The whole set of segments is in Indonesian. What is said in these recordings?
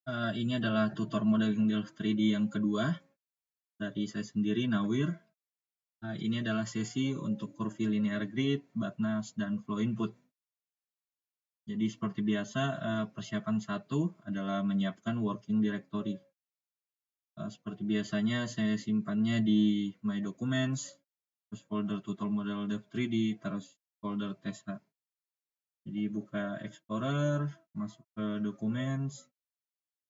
Ini adalah tutor modeling Delft 3D yang kedua dari saya sendiri, Nawir. Ini adalah sesi untuk curvilinear grid, BATNAS, dan flow input. Jadi seperti biasa, persiapan 1 adalah menyiapkan working directory. Seperti biasanya saya simpannya di My Documents, terus folder tutor model Delft 3D, terus folder TESA. Jadi buka Explorer, masuk ke Documents,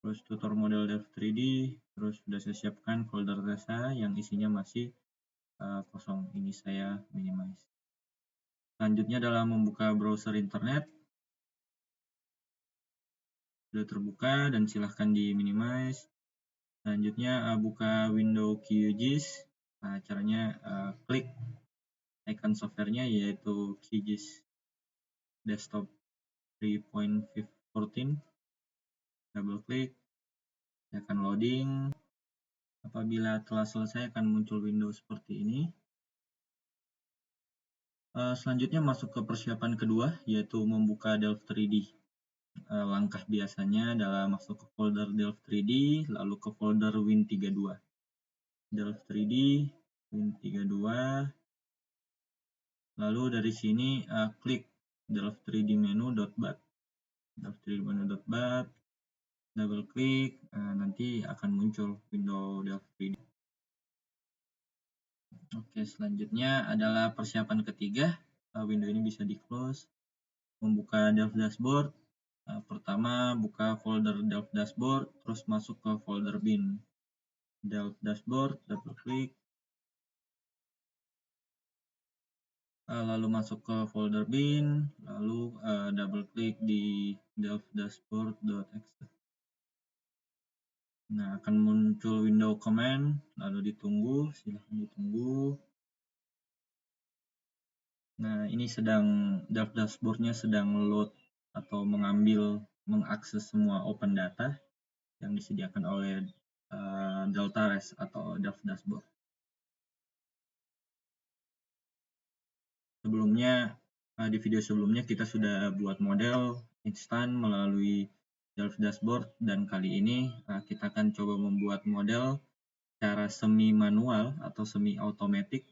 terus tutor model Delft 3D, terus sudah saya siapkan folder TESA yang isinya masih kosong. Ini saya minimize. Selanjutnya adalah membuka browser internet. Sudah terbuka dan silahkan di minimize. Selanjutnya buka window QGIS. Caranya klik icon softwarenya yaitu QGIS Desktop 3.14. Double klik, akan loading. Apabila telah selesai akan muncul window seperti ini. Selanjutnya masuk ke persiapan kedua yaitu membuka Delft 3D. Langkah biasanya adalah masuk ke folder Delft 3D lalu ke folder Win32. Delft 3D, Win32. Lalu dari sini klik Delft 3D menu.bat. Delft 3D menu.bat. Double klik, nanti akan muncul window Delft 3D. Oke, selanjutnya adalah persiapan ketiga. Window ini bisa di close. Membuka Delft Dashboard. Pertama buka folder Delft Dashboard, terus masuk ke folder bin. Delft Dashboard, double klik. Lalu masuk ke folder bin, lalu double klik di Delft Dashboard.exe. Nah, akan muncul window command, lalu ditunggu, silahkan ditunggu. Nah, ini sedang Delft Dashboard-nya sedang load atau mengakses semua open data yang disediakan oleh DeltaRes atau Delft Dashboard. Sebelumnya, di video sebelumnya kita sudah buat model instan melalui Delft Dashboard dan kali ini kita akan coba membuat model secara semi manual atau semi automatic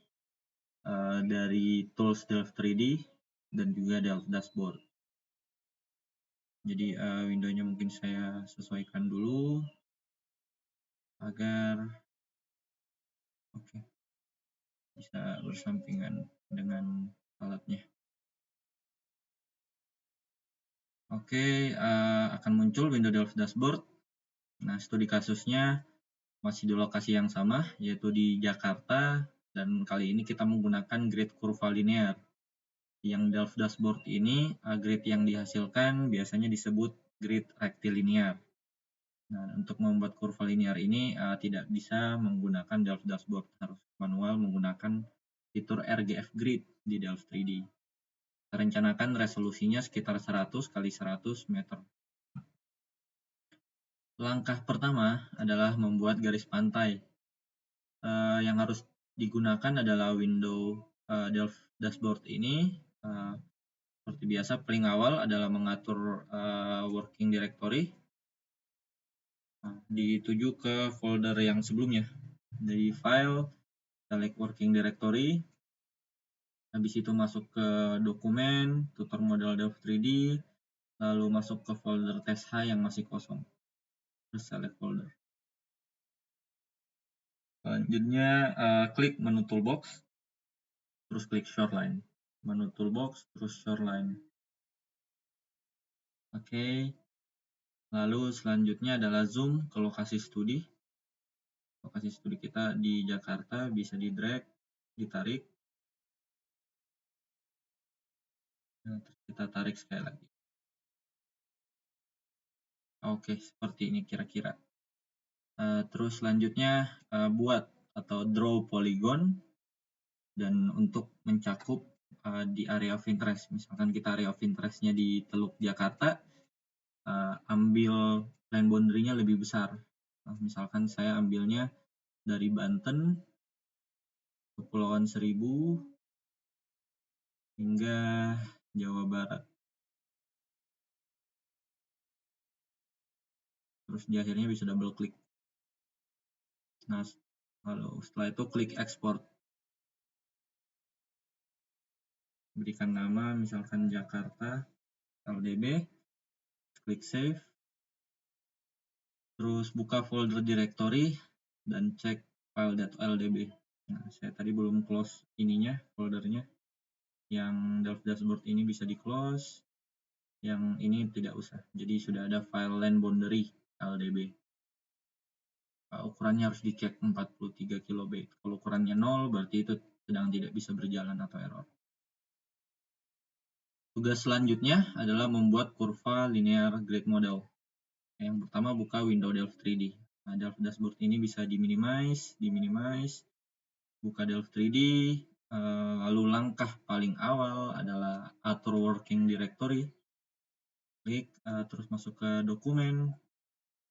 dari tools Delft 3D dan juga Delft Dashboard. Jadi windownya mungkin saya sesuaikan dulu agar bisa bersampingan dengan alatnya. Akan muncul window Delft Dashboard. Nah, studi kasusnya masih di lokasi yang sama, yaitu di Jakarta, dan kali ini kita menggunakan grid kurva linear. Yang Delft Dashboard ini, grid yang dihasilkan biasanya disebut grid rectilinear. Nah, untuk membuat kurva linear ini tidak bisa menggunakan Delft Dashboard, harus manual menggunakan fitur RGF Grid di Delft 3D. Kita rencanakan resolusinya sekitar 100 x 100 meter. Langkah pertama adalah membuat garis pantai. Yang harus digunakan adalah window Delft Dashboard ini. Seperti biasa, paling awal adalah mengatur working directory. Dituju ke folder yang sebelumnya. Dari file, select working directory. Habis itu masuk ke dokumen, tutor model Delft 3D. Lalu masuk ke folder TESA yang masih kosong. Terus select folder. Selanjutnya klik menu toolbox, terus klik shoreline. Menu toolbox, terus shoreline. Lalu selanjutnya adalah zoom ke lokasi studi. Lokasi studi kita di Jakarta, bisa di drag, ditarik. Terus kita tarik sekali lagi. Seperti ini kira-kira. Terus selanjutnya buat atau draw polygon dan untuk mencakup di area of interest. Misalkan kita area of interest-nya di Teluk Jakarta, ambil line boundary-nya lebih besar. Misalkan saya ambilnya dari Banten, Kepulauan Seribu, hingga Jawa Barat. terus di akhirnya bisa double klik. Nah, lalu setelah itu klik export. Berikan nama misalkan Jakarta LDB, klik save, terus buka folder directory dan cek file.ldb. Nah, saya tadi belum close ininya, foldernya. Yang Delft Dashboard ini bisa di close, yang ini tidak usah. Jadi sudah ada file land boundary LDB. Ukurannya harus dicek 43 KB. Kalau ukurannya 0 berarti itu sedang tidak bisa berjalan atau error. Tugas selanjutnya adalah membuat kurva linear grid model. Yang pertama buka window Delft 3D. Nah, Delft Dashboard ini bisa diminimize, buka Delft 3D, lalu langkah paling awal adalah atur working directory. Klik, terus masuk ke dokumen,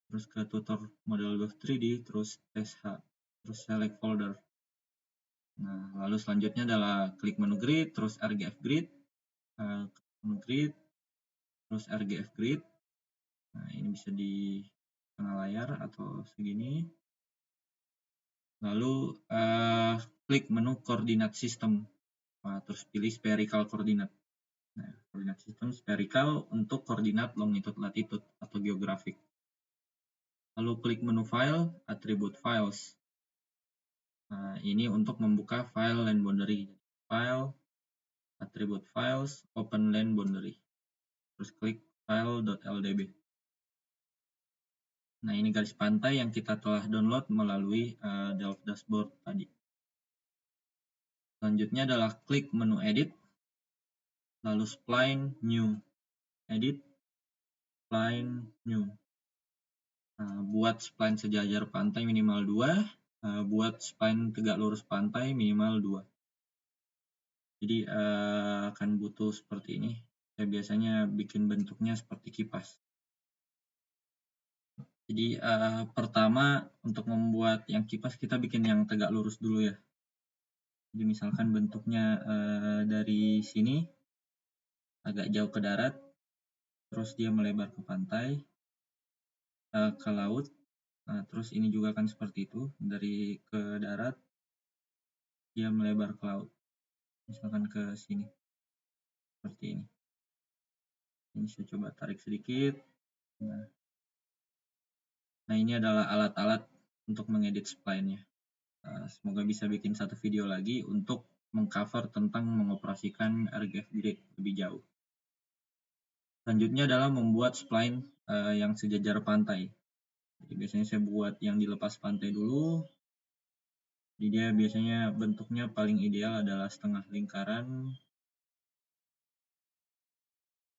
terus ke tutor model Delft 3D, terus sh, terus select folder. Nah, lalu selanjutnya adalah klik menu grid, terus RGF grid, menu grid, terus RGF grid. Nah, ini bisa di tengah layar atau segini. Lalu klik menu koordinat sistem, terus pilih spherical coordinate. Nah, koordinat sistem spherical untuk koordinat longitude latitude atau geografik. Lalu klik menu file, attribute files. Nah, ini untuk membuka file land boundary. File, attribute files, open land boundary. Terus klik file.ldb. Nah, ini garis pantai yang kita telah download melalui Delft Dashboard tadi. Selanjutnya adalah klik menu edit, lalu spline new, edit, spline new. Nah, buat spline sejajar pantai minimal 2, buat spline tegak lurus pantai minimal 2. Jadi akan butuh seperti ini. Saya biasanya bikin bentuknya seperti kipas. Jadi pertama untuk membuat yang kipas kita bikin yang tegak lurus dulu ya. Jadi misalkan bentuknya dari sini agak jauh ke darat, terus dia melebar ke pantai, ke laut. Nah, terus ini juga kan seperti itu, dari ke darat dia melebar ke laut. Misalkan ke sini seperti ini. Ini saya coba tarik sedikit. Nah, ini adalah alat-alat untuk mengedit spline-nya. Semoga bisa bikin satu video lagi untuk mengcover tentang mengoperasikan RGF grid lebih jauh. Selanjutnya adalah membuat spline yang sejajar pantai. Jadi biasanya saya buat yang dilepas pantai dulu. Jadi dia biasanya bentuknya paling ideal adalah setengah lingkaran.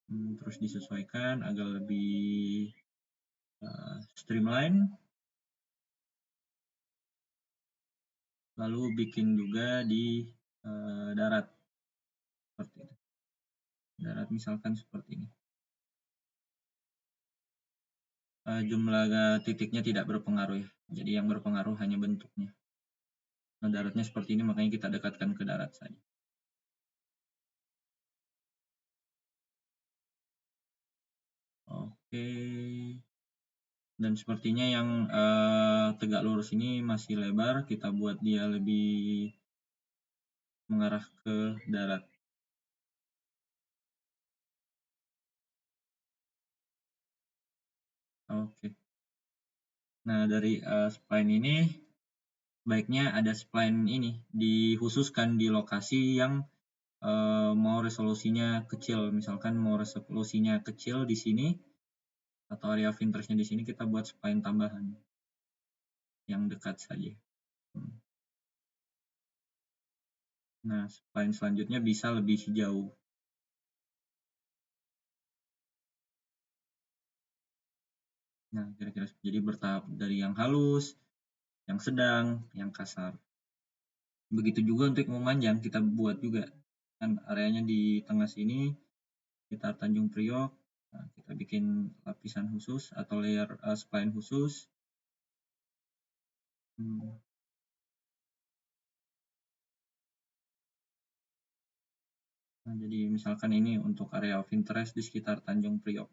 Terus disesuaikan agar lebih streamline. Lalu bikin juga di darat seperti itu. Darat misalkan seperti ini. Jumlah titiknya tidak berpengaruh ya. Jadi yang berpengaruh hanya bentuknya. Nah, daratnya seperti ini, makanya kita dekatkan ke darat saja. Oke. Dan sepertinya yang tegak lurus ini masih lebar, kita buat dia lebih mengarah ke darat. Oke. Nah, dari spline ini baiknya ada spline ini dikhususkan di lokasi yang mau resolusinya kecil. Misalkan mau resolusinya kecil di sini atau area of interest-nya di sini, kita buat spline tambahan yang dekat saja. Nah, spline selanjutnya bisa lebih jauh. Nah, kira-kira jadi bertahap dari yang halus, yang sedang, yang kasar. Begitu juga untuk memanjang, kita buat juga kan areanya di tengah sini, kita Tanjung Priok. Nah, kita bikin lapisan khusus atau layer spline khusus. Nah, jadi misalkan ini untuk area of interest di sekitar Tanjung Priok.